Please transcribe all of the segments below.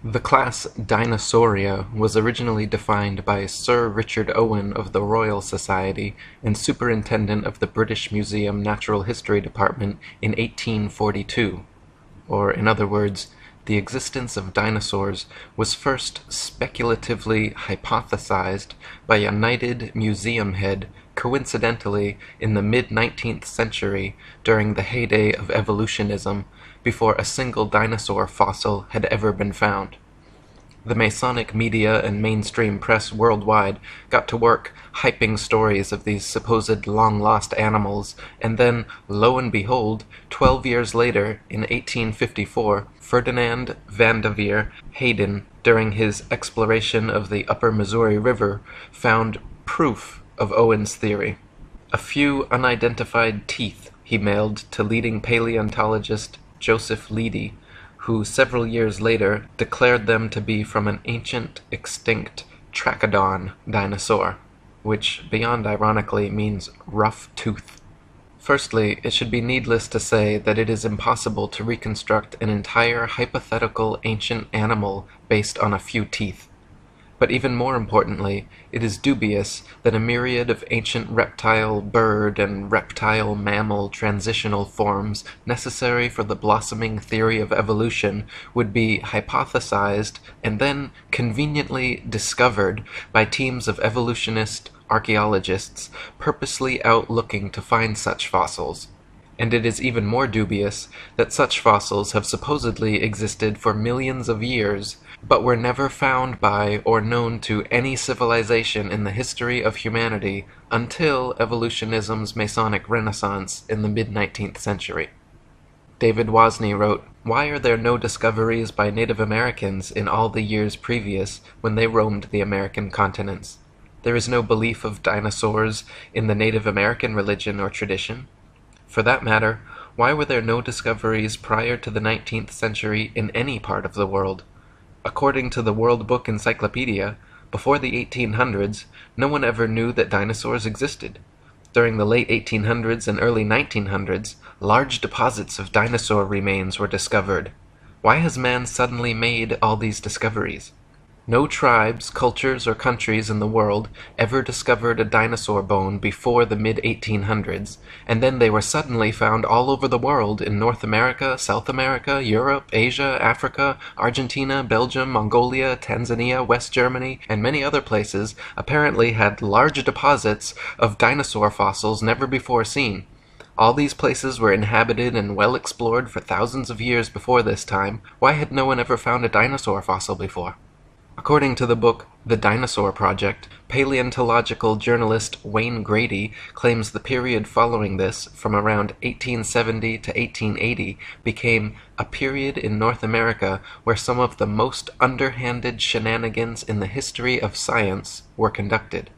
The class Dinosauria was originally defined by Sir Richard Owen of the Royal Society and Superintendent of the British Museum Natural History Department in 1842, or in other words, the existence of dinosaurs was first speculatively hypothesized by a knighted museum head coincidentally in the mid-19th century during the heyday of evolutionism, before a single dinosaur fossil had ever been found. The Masonic media and mainstream press worldwide got to work hyping stories of these supposed long-lost animals, and then, lo and behold, 12 years later, in 1854, Ferdinand van de Veer Hayden, during his exploration of the upper Missouri River, found proof of Owen's theory. A few unidentified teeth he mailed to leading paleontologist Joseph Leidy, who several years later declared them to be from an ancient, extinct Trachodon dinosaur, which, beyond ironically, means rough tooth. Firstly, it should be needless to say that it is impossible to reconstruct an entire hypothetical ancient animal based on a few teeth. But even more importantly, it is dubious that a myriad of ancient reptile, bird, and reptile-mammal transitional forms necessary for the blossoming theory of evolution would be hypothesized and then conveniently discovered by teams of evolutionist archaeologists purposely out looking to find such fossils. And it is even more dubious that such fossils have supposedly existed for millions of years, but were never found by or known to any civilization in the history of humanity until evolutionism's Masonic Renaissance in the mid-19th century. David Wozni wrote, "Why are there no discoveries by Native Americans in all the years previous when they roamed the American continents? There is no belief of dinosaurs in the Native American religion or tradition. For that matter, why were there no discoveries prior to the 19th century in any part of the world? According to the World Book Encyclopedia, before the 1800s, no one ever knew that dinosaurs existed. During the late 1800s and early 1900s, large deposits of dinosaur remains were discovered. Why has man suddenly made all these discoveries? No tribes, cultures, or countries in the world ever discovered a dinosaur bone before the mid-1800s, and then they were suddenly found all over the world in North America, South America, Europe, Asia, Africa, Argentina, Belgium, Mongolia, Tanzania, West Germany, and many other places apparently had large deposits of dinosaur fossils never before seen. All these places were inhabited and well explored for thousands of years before this time. Why had no one ever found a dinosaur fossil before?" According to the book The Dinosaur Project, paleontological journalist Wayne Grady claims the period following this, from around 1870 to 1880, became a period in North America where some of the most underhanded shenanigans in the history of science were conducted.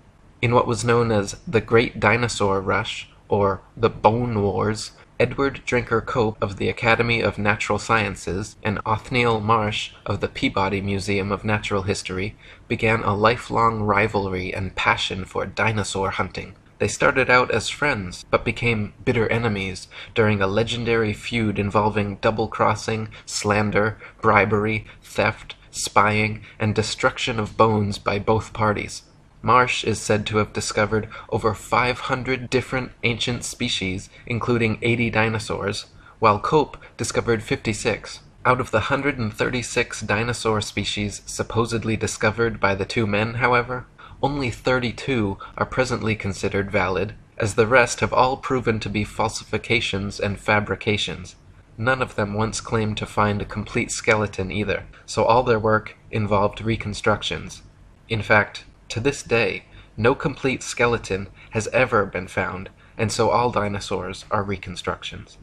In what was known as the Great Dinosaur Rush, or the Bone Wars, Edward Drinker Cope of the Academy of Natural Sciences and Othniel Marsh of the Peabody Museum of Natural History began a lifelong rivalry and passion for dinosaur hunting. They started out as friends, but became bitter enemies during a legendary feud involving double-crossing, slander, bribery, theft, spying, and destruction of bones by both parties. Marsh is said to have discovered over 500 different ancient species, including 80 dinosaurs, while Cope discovered 56. Out of the 136 dinosaur species supposedly discovered by the two men, however, only 32 are presently considered valid, as the rest have all proven to be falsifications and fabrications. None of them once claimed to find a complete skeleton either, so all their work involved reconstructions. In fact, to this day, no complete skeleton has ever been found, and so all dinosaurs are reconstructions.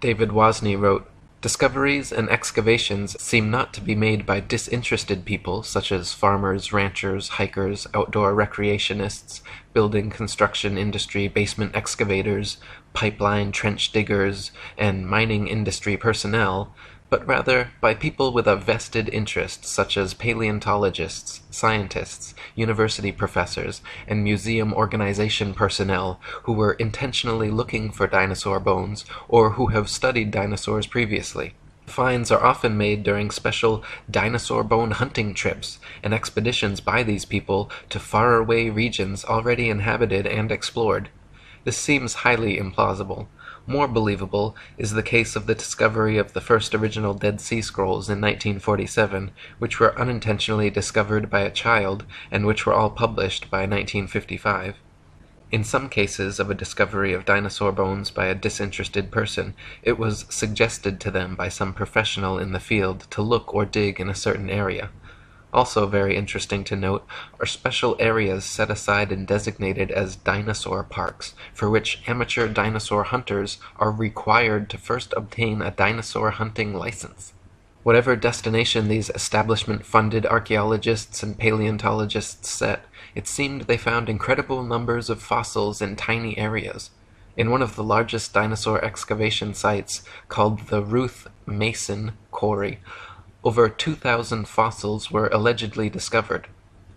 David Wozni wrote, "Discoveries and excavations seem not to be made by disinterested people such as farmers, ranchers, hikers, outdoor recreationists, building construction industry basement excavators, pipeline trench diggers, and mining industry personnel, but rather by people with a vested interest such as paleontologists, scientists, university professors, and museum organization personnel who were intentionally looking for dinosaur bones or who have studied dinosaurs previously. Finds are often made during special dinosaur bone hunting trips and expeditions by these people to faraway regions already inhabited and explored. This seems highly implausible. More believable is the case of the discovery of the first original Dead Sea Scrolls in 1947, which were unintentionally discovered by a child and which were all published by 1955. In some cases of a discovery of dinosaur bones by a disinterested person, it was suggested to them by some professional in the field to look or dig in a certain area. Also very interesting to note are special areas set aside and designated as dinosaur parks, for which amateur dinosaur hunters are required to first obtain a dinosaur hunting license. Whatever destination these establishment-funded archaeologists and paleontologists set, it seemed they found incredible numbers of fossils in tiny areas. In one of the largest dinosaur excavation sites, called the Ruth Mason Quarry, over 2,000 fossils were allegedly discovered.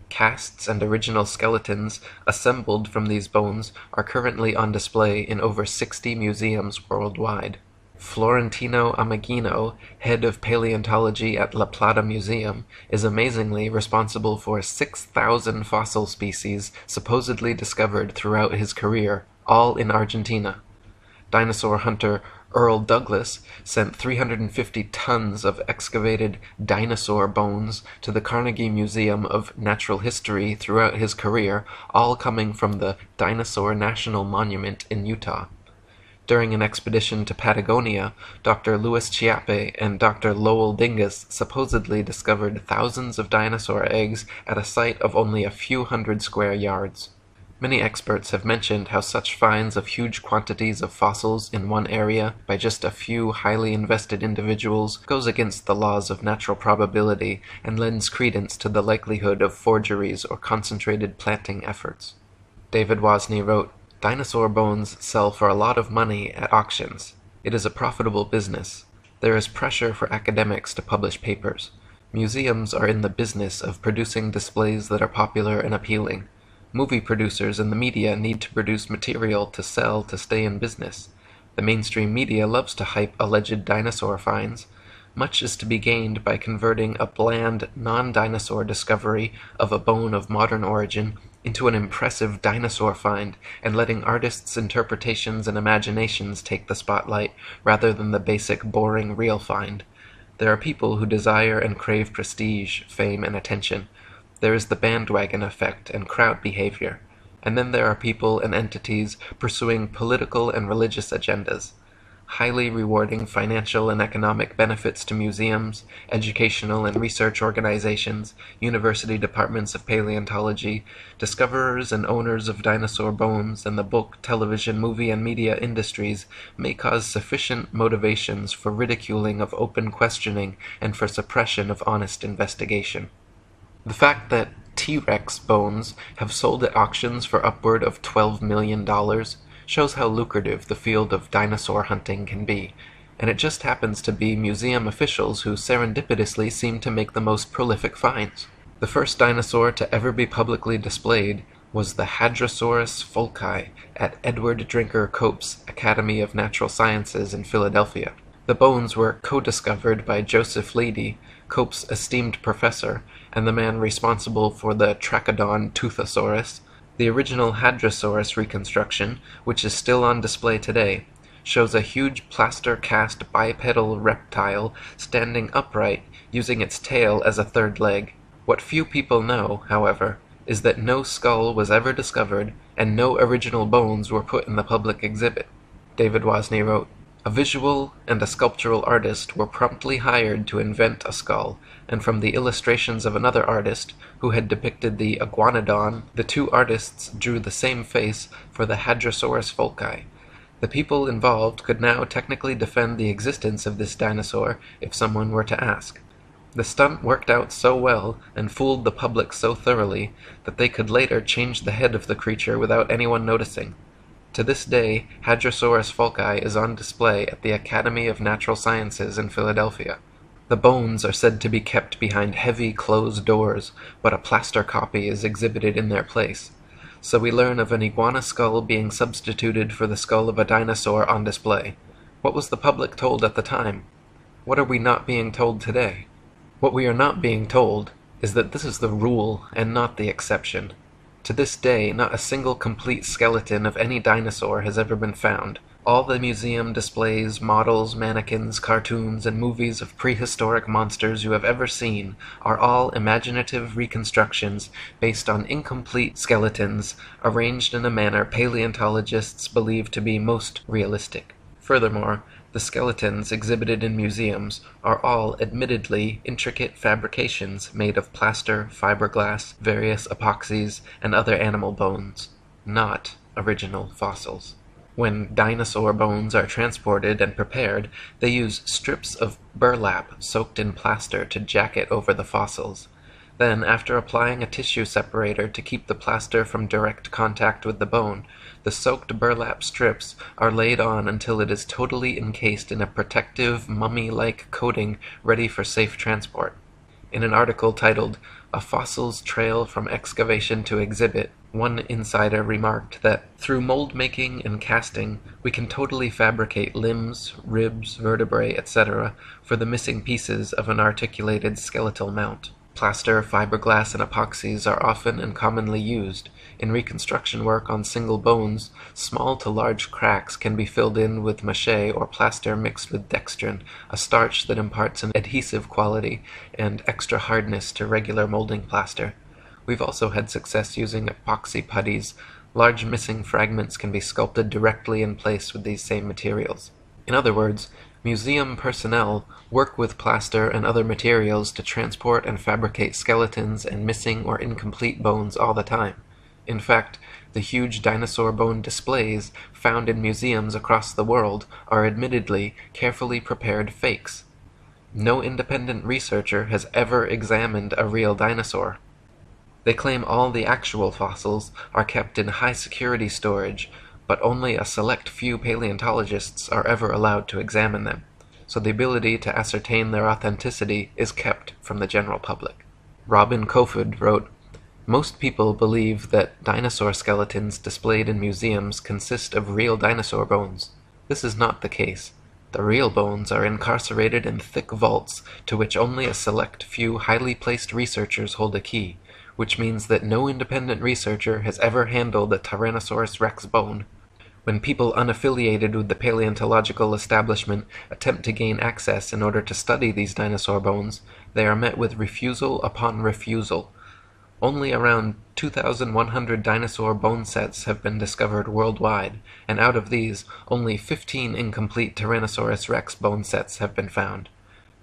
Casts and original skeletons assembled from these bones are currently on display in over 60 museums worldwide. Florentino Ameghino, head of paleontology at La Plata Museum, is amazingly responsible for 6,000 fossil species supposedly discovered throughout his career, all in Argentina. Dinosaur hunter Earl Douglas sent 350 tons of excavated dinosaur bones to the Carnegie Museum of Natural History throughout his career, all coming from the Dinosaur National Monument in Utah. During an expedition to Patagonia, Dr. Louis Chiappe and Dr. Lowell Dingus supposedly discovered thousands of dinosaur eggs at a site of only a few hundred square yards. Many experts have mentioned how such finds of huge quantities of fossils in one area by just a few highly invested individuals goes against the laws of natural probability and lends credence to the likelihood of forgeries or concentrated planting efforts. David Wozni wrote, "Dinosaur bones sell for a lot of money at auctions. It is a profitable business. There is pressure for academics to publish papers. Museums are in the business of producing displays that are popular and appealing. Movie producers and the media need to produce material to sell to stay in business. The mainstream media loves to hype alleged dinosaur finds. Much is to be gained by converting a bland, non-dinosaur discovery of a bone of modern origin into an impressive dinosaur find and letting artists' interpretations and imaginations take the spotlight rather than the basic, boring, real find. There are people who desire and crave prestige, fame, and attention. There is the bandwagon effect and crowd behavior. And then there are people and entities pursuing political and religious agendas. Highly rewarding financial and economic benefits to museums, educational and research organizations, university departments of paleontology, discoverers and owners of dinosaur bones, and the book, television, movie, and media industries may cause sufficient motivations for ridiculing of open questioning and for suppression of honest investigation. The fact that T-Rex bones have sold at auctions for upward of $12 million shows how lucrative the field of dinosaur hunting can be, and it just happens to be museum officials who serendipitously seem to make the most prolific finds. The first dinosaur to ever be publicly displayed was the Hadrosaurus folci at Edward Drinker Cope's Academy of Natural Sciences in Philadelphia. The bones were co-discovered by Joseph Leidy, Cope's esteemed professor, and the man responsible for the Trachodon Toothosaurus. The original Hadrosaurus reconstruction, which is still on display today, shows a huge plaster-cast bipedal reptile standing upright, using its tail as a third leg. What few people know, however, is that no skull was ever discovered, and no original bones were put in the public exhibit. David Wozni wrote, "A visual and a sculptural artist were promptly hired to invent a skull, and from the illustrations of another artist, who had depicted the iguanodon, the two artists drew the same face for the Hadrosaurus folci. The people involved could now technically defend the existence of this dinosaur if someone were to ask. The stunt worked out so well and fooled the public so thoroughly that they could later change the head of the creature without anyone noticing. To this day, Hadrosaurus folci is on display at the Academy of Natural Sciences in Philadelphia. The bones are said to be kept behind heavy closed doors, but a plaster copy is exhibited in their place. So we learn of an iguana skull being substituted for the skull of a dinosaur on display. What was the public told at the time? What are we not being told today? What we are not being told is that this is the rule and not the exception. To this day, not a single complete skeleton of any dinosaur has ever been found. All the museum displays, models, mannequins, cartoons, and movies of prehistoric monsters you have ever seen are all imaginative reconstructions based on incomplete skeletons arranged in a manner paleontologists believe to be most realistic. Furthermore, the skeletons exhibited in museums are all admittedly intricate fabrications made of plaster, fiberglass, various epoxies, and other animal bones, not original fossils. When dinosaur bones are transported and prepared, they use strips of burlap soaked in plaster to jacket over the fossils. Then, after applying a tissue separator to keep the plaster from direct contact with the bone, the soaked burlap strips are laid on until it is totally encased in a protective, mummy-like coating ready for safe transport. In an article titled, "A Fossil's Trail from Excavation to Exhibit," one insider remarked that, "Through mold making and casting, we can totally fabricate limbs, ribs, vertebrae, etc. for the missing pieces of an articulated skeletal mount." Plaster, fiberglass, and epoxies are often and commonly used. In reconstruction work on single bones, small to large cracks can be filled in with mache or plaster mixed with dextrin, a starch that imparts an adhesive quality and extra hardness to regular molding plaster. We've also had success using epoxy putties. Large missing fragments can be sculpted directly in place with these same materials. In other words, museum personnel work with plaster and other materials to transport and fabricate skeletons and missing or incomplete bones all the time. In fact, the huge dinosaur bone displays found in museums across the world are admittedly carefully prepared fakes. No independent researcher has ever examined a real dinosaur. They claim all the actual fossils are kept in high-security storage, but only a select few paleontologists are ever allowed to examine them, so the ability to ascertain their authenticity is kept from the general public. Robin Kofod wrote, "Most people believe that dinosaur skeletons displayed in museums consist of real dinosaur bones. This is not the case. The real bones are incarcerated in thick vaults to which only a select few highly placed researchers hold a key, which means that no independent researcher has ever handled a Tyrannosaurus rex bone. When people unaffiliated with the paleontological establishment attempt to gain access in order to study these dinosaur bones, they are met with refusal upon refusal. Only around 2,100 dinosaur bone sets have been discovered worldwide, and out of these, only 15 incomplete Tyrannosaurus rex bone sets have been found.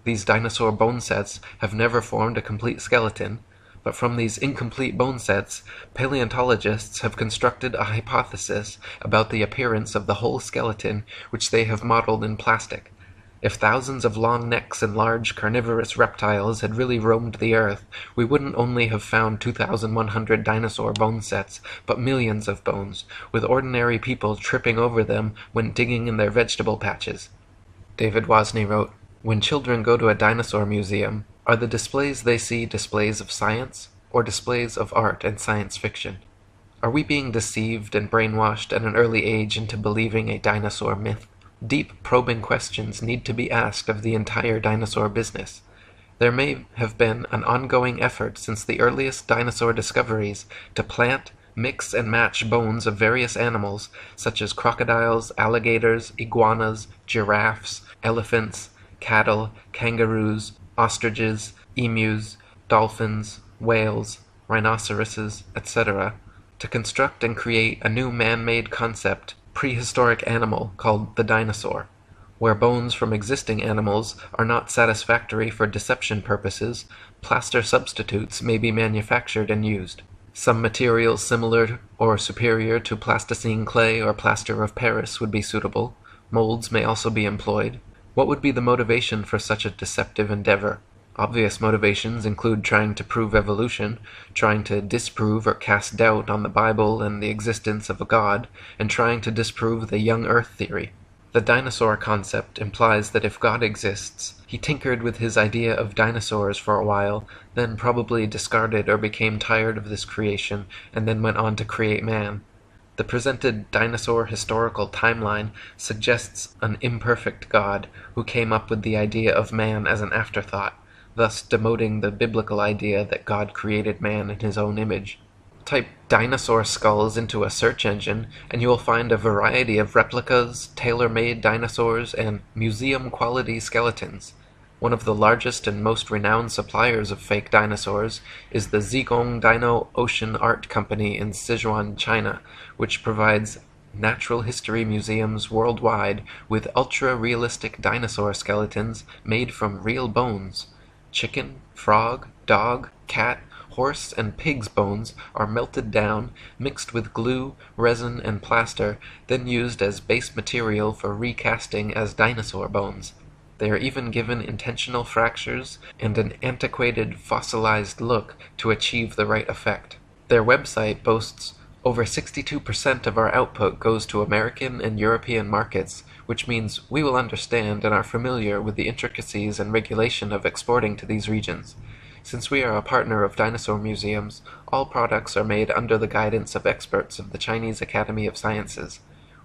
These dinosaur bone sets have never formed a complete skeleton, but from these incomplete bone sets, paleontologists have constructed a hypothesis about the appearance of the whole skeleton, which they have modeled in plastic. If thousands of long necks and large carnivorous reptiles had really roamed the earth, we wouldn't only have found 2,100 dinosaur bone sets, but millions of bones, with ordinary people tripping over them when digging in their vegetable patches." David Wozni wrote, "When children go to a dinosaur museum, are the displays they see displays of science, or displays of art and science fiction? Are we being deceived and brainwashed at an early age into believing a dinosaur myth? Deep, probing questions need to be asked of the entire dinosaur business. There may have been an ongoing effort since the earliest dinosaur discoveries to plant, mix, and match bones of various animals, such as crocodiles, alligators, iguanas, giraffes, elephants, cattle, kangaroos, ostriches, emus, dolphins, whales, rhinoceroses, etc., to construct and create a new man-made concept, prehistoric animal called the dinosaur. Where bones from existing animals are not satisfactory for deception purposes, plaster substitutes may be manufactured and used. Some materials similar or superior to plasticine clay or plaster of Paris would be suitable. Molds may also be employed. What would be the motivation for such a deceptive endeavor? Obvious motivations include trying to prove evolution, trying to disprove or cast doubt on the Bible and the existence of a God, and trying to disprove the young Earth theory. The dinosaur concept implies that if God exists, he tinkered with his idea of dinosaurs for a while, then probably discarded or became tired of this creation, and then went on to create man. The presented dinosaur historical timeline suggests an imperfect God who came up with the idea of man as an afterthought, thus demoting the biblical idea that God created man in his own image. Type dinosaur skulls into a search engine, and you will find a variety of replicas, tailor-made dinosaurs, and museum-quality skeletons. One of the largest and most renowned suppliers of fake dinosaurs is the Zigong Dino Ocean Art Company in Sichuan, China, which provides natural history museums worldwide with ultra-realistic dinosaur skeletons made from real bones. Chicken, frog, dog, cat, horse, and pig's bones are melted down, mixed with glue, resin, and plaster, then used as base material for recasting as dinosaur bones. They are even given intentional fractures and an antiquated, fossilized look to achieve the right effect. Their website boasts over 62% of our output goes to American and European markets, which means we will understand and are familiar with the intricacies and regulation of exporting to these regions. Since we are a partner of dinosaur museums, all products are made under the guidance of experts of the Chinese Academy of Sciences.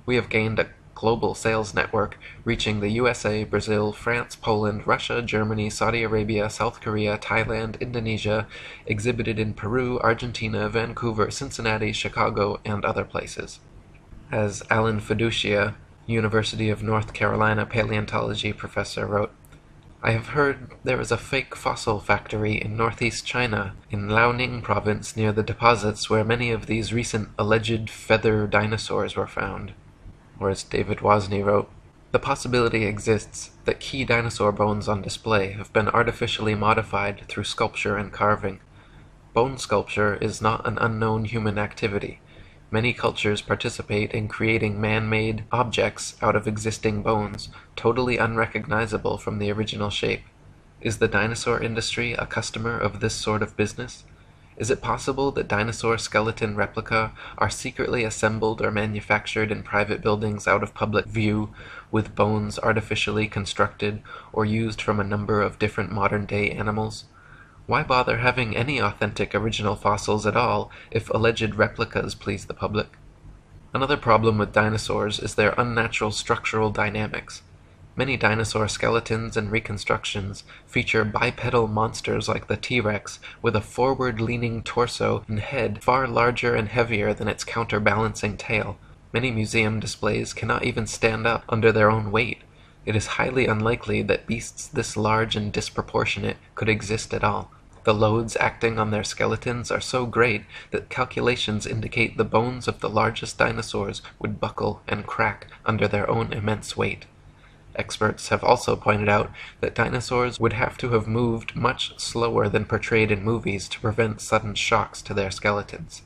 We have gained a global sales network reaching the USA, Brazil, France, Poland, Russia, Germany, Saudi Arabia, South Korea, Thailand, Indonesia, exhibited in Peru, Argentina, Vancouver, Cincinnati, Chicago, and other places. As Alan Fiducia, University of North Carolina paleontology professor, wrote, "I have heard there is a fake fossil factory in northeast China, in Liaoning province near the deposits where many of these recent alleged feather dinosaurs were found." Or as David Wozni wrote, "The possibility exists that key dinosaur bones on display have been artificially modified through sculpture and carving. Bone sculpture is not an unknown human activity. Many cultures participate in creating man-made objects out of existing bones, totally unrecognizable from the original shape. Is the dinosaur industry a customer of this sort of business? Is it possible that dinosaur skeleton replica are secretly assembled or manufactured in private buildings out of public view, with bones artificially constructed or used from a number of different modern-day animals? Why bother having any authentic original fossils at all if alleged replicas please the public?" Another problem with dinosaurs is their unnatural structural dynamics. Many dinosaur skeletons and reconstructions feature bipedal monsters like the T-Rex with a forward-leaning torso and head far larger and heavier than its counterbalancing tail. Many museum displays cannot even stand up under their own weight. It is highly unlikely that beasts this large and disproportionate could exist at all. The loads acting on their skeletons are so great that calculations indicate the bones of the largest dinosaurs would buckle and crack under their own immense weight. Experts have also pointed out that dinosaurs would have to have moved much slower than portrayed in movies to prevent sudden shocks to their skeletons.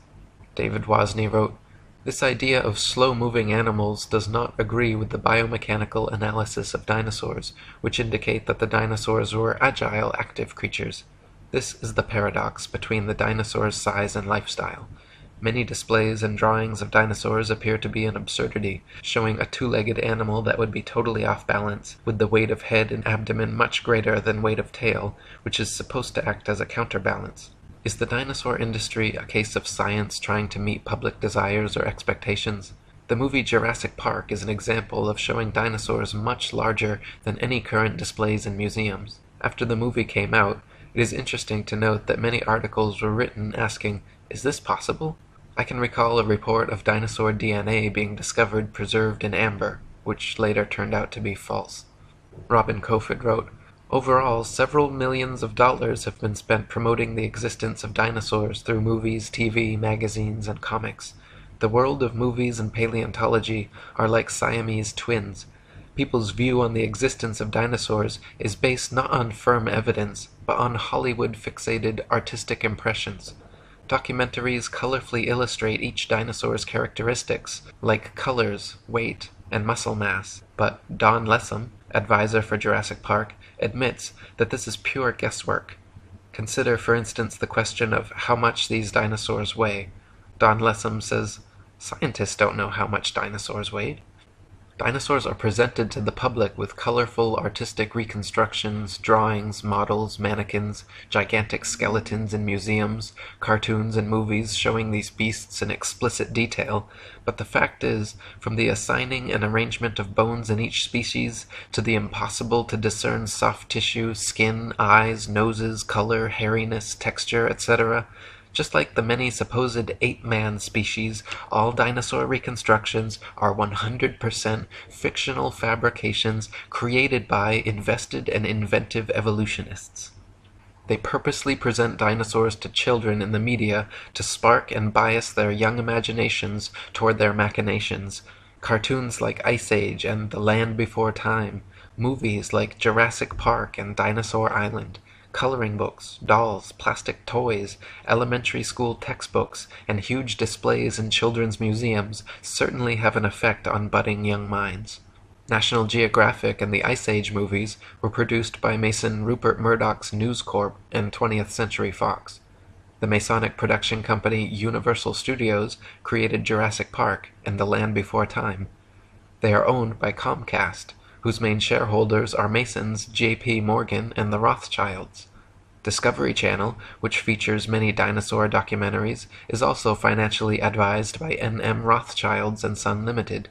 David Wozni wrote, "This idea of slow-moving animals does not agree with the biomechanical analysis of dinosaurs, which indicate that the dinosaurs were agile, active creatures. This is the paradox between the dinosaur's size and lifestyle. Many displays and drawings of dinosaurs appear to be an absurdity, showing a two-legged animal that would be totally off balance, with the weight of head and abdomen much greater than weight of tail, which is supposed to act as a counterbalance. Is the dinosaur industry a case of science trying to meet public desires or expectations? The movie Jurassic Park is an example of showing dinosaurs much larger than any current displays in museums. After the movie came out, it is interesting to note that many articles were written asking, 'Is this possible?' I can recall a report of dinosaur DNA being discovered preserved in amber, which later turned out to be false." Robin Kofod wrote, "Overall, several millions of dollars have been spent promoting the existence of dinosaurs through movies, TV, magazines, and comics. The world of movies and paleontology are like Siamese twins. People's view on the existence of dinosaurs is based not on firm evidence, but on Hollywood-fixated artistic impressions. Documentaries colorfully illustrate each dinosaur's characteristics, like colors, weight, and muscle mass, but Don Lessam, advisor for Jurassic Park, admits that this is pure guesswork. Consider, for instance, the question of how much these dinosaurs weigh. Don Lessam says, "Scientists don't know how much dinosaurs weighed." Dinosaurs are presented to the public with colorful artistic reconstructions, drawings, models, mannequins, gigantic skeletons in museums, cartoons and movies showing these beasts in explicit detail, but the fact is, from the assigning and arrangement of bones in each species, to the impossible to discern soft tissue, skin, eyes, noses, color, hairiness, texture, etc., just like the many supposed ape-man species, all dinosaur reconstructions are 100% fictional fabrications created by invested and inventive evolutionists. They purposely present dinosaurs to children in the media to spark and bias their young imaginations toward their machinations. Cartoons like Ice Age and The Land Before Time, movies like Jurassic Park and Dinosaur Island, coloring books, dolls, plastic toys, elementary school textbooks, and huge displays in children's museums certainly have an effect on budding young minds. National Geographic and the Ice Age movies were produced by Mason Rupert Murdoch's News Corp and 20th Century Fox. The Masonic production company Universal Studios created Jurassic Park and The Land Before Time. They are owned by Comcast, whose main shareholders are Masons J.P. Morgan and the Rothschilds. Discovery Channel, which features many dinosaur documentaries, is also financially advised by N.M. Rothschilds and Son Limited.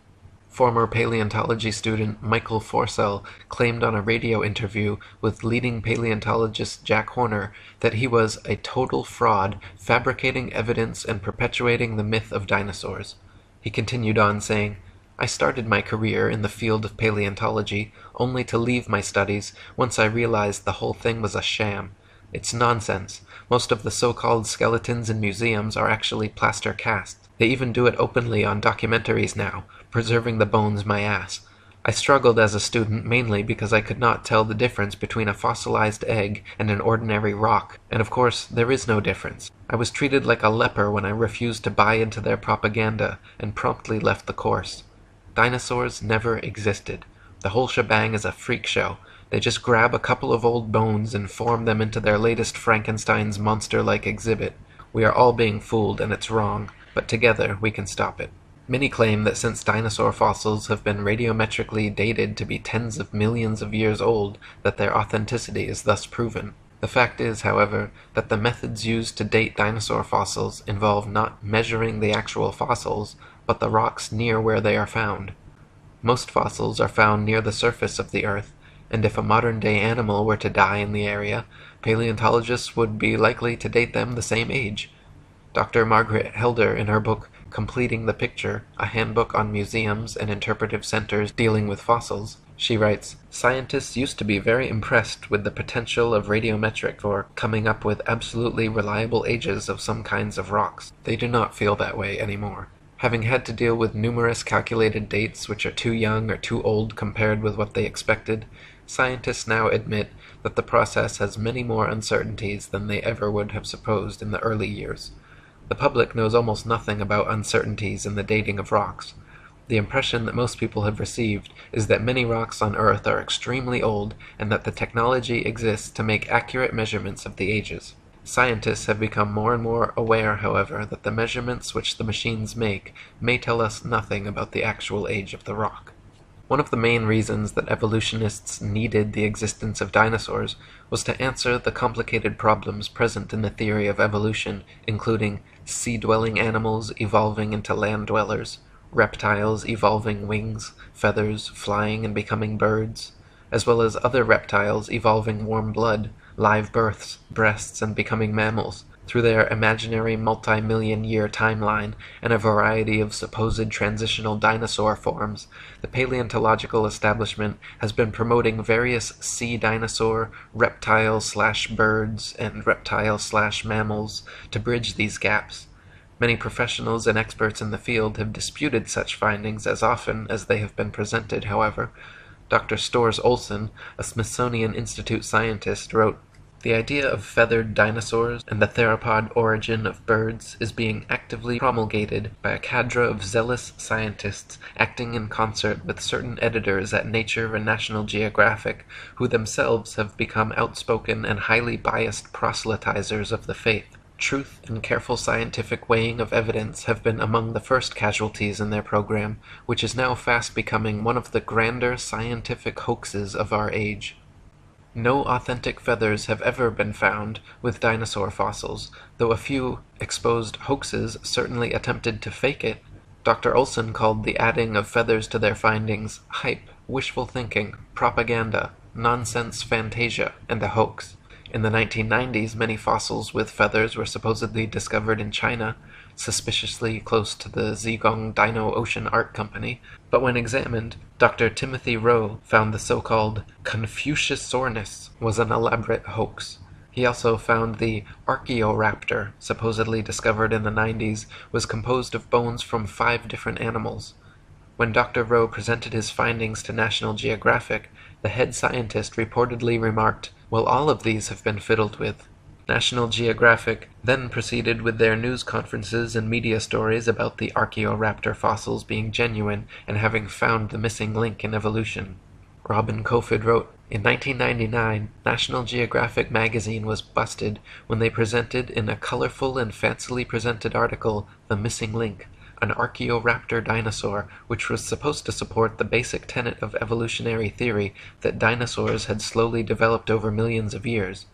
Former paleontology student Michael Forsell claimed on a radio interview with leading paleontologist Jack Horner that he was a total fraud, fabricating evidence and perpetuating the myth of dinosaurs. He continued on saying, "I started my career in the field of paleontology only to leave my studies once I realized the whole thing was a sham. It's nonsense. Most of the so-called skeletons in museums are actually plaster casts. They even do it openly on documentaries now, preserving the bones my ass. I struggled as a student mainly because I could not tell the difference between a fossilized egg and an ordinary rock, and of course there is no difference. I was treated like a leper when I refused to buy into their propaganda and promptly left the course. Dinosaurs never existed. The whole shebang is a freak show. They just grab a couple of old bones and form them into their latest Frankenstein's monster-like exhibit. We are all being fooled, and it's wrong, but together we can stop it." Many claim that since dinosaur fossils have been radiometrically dated to be tens of millions of years old, that their authenticity is thus proven. The fact is, however, that the methods used to date dinosaur fossils involve not measuring the actual fossils, but the rocks near where they are found. Most fossils are found near the surface of the Earth, and if a modern-day animal were to die in the area, paleontologists would be likely to date them the same age. Dr. Margaret Helder, in her book Completing the Picture, a handbook on museums and interpretive centers dealing with fossils, she writes, "Scientists used to be very impressed with the potential of radiometric for coming up with absolutely reliable ages of some kinds of rocks. They do not feel that way anymore. Having had to deal with numerous calculated dates which are too young or too old compared with what they expected, scientists now admit that the process has many more uncertainties than they ever would have supposed in the early years. The public knows almost nothing about uncertainties in the dating of rocks. The impression that most people have received is that many rocks on Earth are extremely old and that the technology exists to make accurate measurements of the ages. Scientists have become more and more aware, however, that the measurements which the machines make may tell us nothing about the actual age of the rock." One of the main reasons that evolutionists needed the existence of dinosaurs was to answer the complicated problems present in the theory of evolution, including sea-dwelling animals evolving into land dwellers, reptiles evolving wings, feathers, flying and becoming birds, as well as other reptiles evolving warm blood, live births, breasts, and becoming mammals, through their imaginary multi-million-year timeline and a variety of supposed transitional dinosaur forms. The paleontological establishment has been promoting various sea dinosaur, reptile/birds, and reptile/mammals to bridge these gaps. Many professionals and experts in the field have disputed such findings as often as they have been presented, however. Dr. Storrs Olson, a Smithsonian Institute scientist, wrote, "The idea of feathered dinosaurs and the theropod origin of birds is being actively promulgated by a cadre of zealous scientists acting in concert with certain editors at Nature and National Geographic, who themselves have become outspoken and highly biased proselytizers of the faith. Truth and careful scientific weighing of evidence have been among the first casualties in their program, which is now fast becoming one of the grander scientific hoaxes of our age. No authentic feathers have ever been found with dinosaur fossils, though a few exposed hoaxes certainly attempted to fake it. Dr. Olson called the adding of feathers to their findings hype, wishful thinking, propaganda, nonsense fantasia, and a hoax. In the 1990s, many fossils with feathers were supposedly discovered in China, suspiciously close to the Zhejiang Dino Ocean Art Company, but when examined, Dr. Timothy Rowe found the so-called Confuciusaurus was an elaborate hoax. He also found the Archaeoraptor, supposedly discovered in the 90s, was composed of bones from 5 different animals. When Dr. Rowe presented his findings to National Geographic, the head scientist reportedly remarked, "Well, all of these have been fiddled with." National Geographic then proceeded with their news conferences and media stories about the Archaeoraptor fossils being genuine and having found the missing link in evolution. Robin Kofod wrote, "In 1999, National Geographic magazine was busted when they presented in a colorful and fancily presented article the missing link, an Archaeoraptor dinosaur, which was supposed to support the basic tenet of evolutionary theory that dinosaurs had slowly developed over millions of years.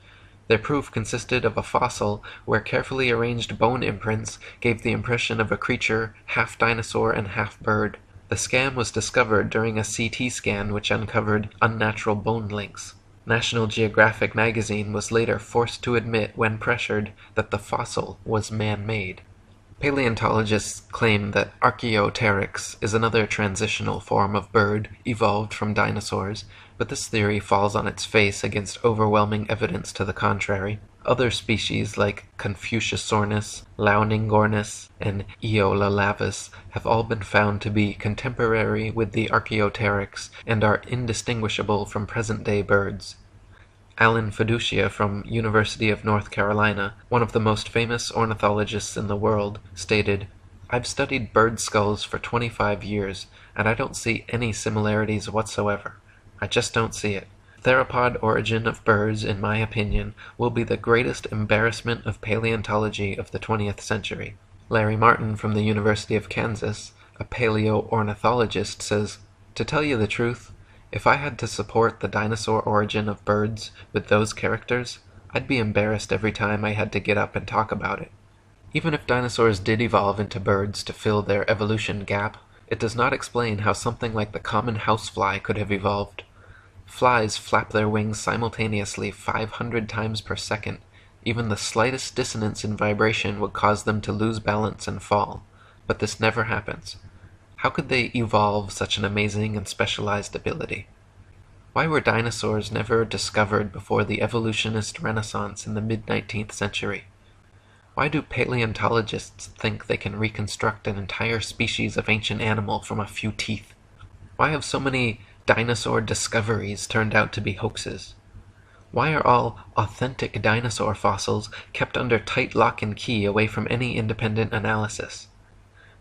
Their proof consisted of a fossil where carefully arranged bone imprints gave the impression of a creature half dinosaur and half bird. The scam was discovered during a CT scan which uncovered unnatural bone links. National Geographic magazine was later forced to admit, when pressured, that the fossil was man-made." Paleontologists claim that Archaeopteryx is another transitional form of bird evolved from dinosaurs, but this theory falls on its face against overwhelming evidence to the contrary. Other species like Confuciusaurus, Launingornis, and Eolalavis have all been found to be contemporary with the Archaeopteryx and are indistinguishable from present-day birds. Alan Fiducia from University of North Carolina, one of the most famous ornithologists in the world, stated, "I've studied bird skulls for 25 years, and I don't see any similarities whatsoever. I just don't see it. Theropod origin of birds, in my opinion, will be the greatest embarrassment of paleontology of the 20th century." Larry Martin from the University of Kansas, a paleoornithologist, says, "To tell you the truth, if I had to support the dinosaur origin of birds with those characters, I'd be embarrassed every time I had to get up and talk about it." Even if dinosaurs did evolve into birds to fill their evolution gap, it does not explain how something like the common housefly could have evolved. Flies flap their wings simultaneously 500 times per second. Even the slightest dissonance in vibration would cause them to lose balance and fall. But this never happens. How could they evolve such an amazing and specialized ability? Why were dinosaurs never discovered before the evolutionist renaissance in the mid-19th century? Why do paleontologists think they can reconstruct an entire species of ancient animal from a few teeth? Why have so many dinosaur discoveries turned out to be hoaxes? Why are all authentic dinosaur fossils kept under tight lock and key away from any independent analysis?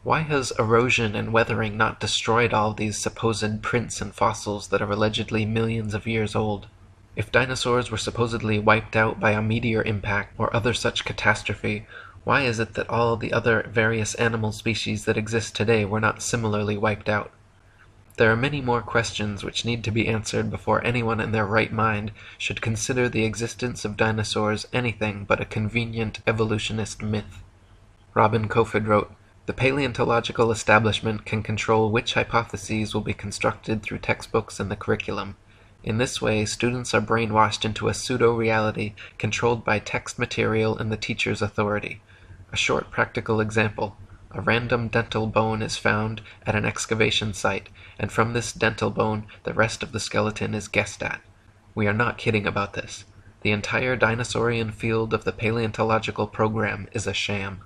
Why has erosion and weathering not destroyed all these supposed prints and fossils that are allegedly millions of years old? If dinosaurs were supposedly wiped out by a meteor impact or other such catastrophe, why is it that all the other various animal species that exist today were not similarly wiped out? There are many more questions which need to be answered before anyone in their right mind should consider the existence of dinosaurs anything but a convenient evolutionist myth. Robin Kofod wrote, "The paleontological establishment can control which hypotheses will be constructed through textbooks and the curriculum. In this way, students are brainwashed into a pseudo-reality controlled by text material and the teacher's authority. A short practical example. A random dental bone is found at an excavation site, and from this dental bone, the rest of the skeleton is guessed at. We are not kidding about this. The entire dinosaurian field of the paleontological program is a sham."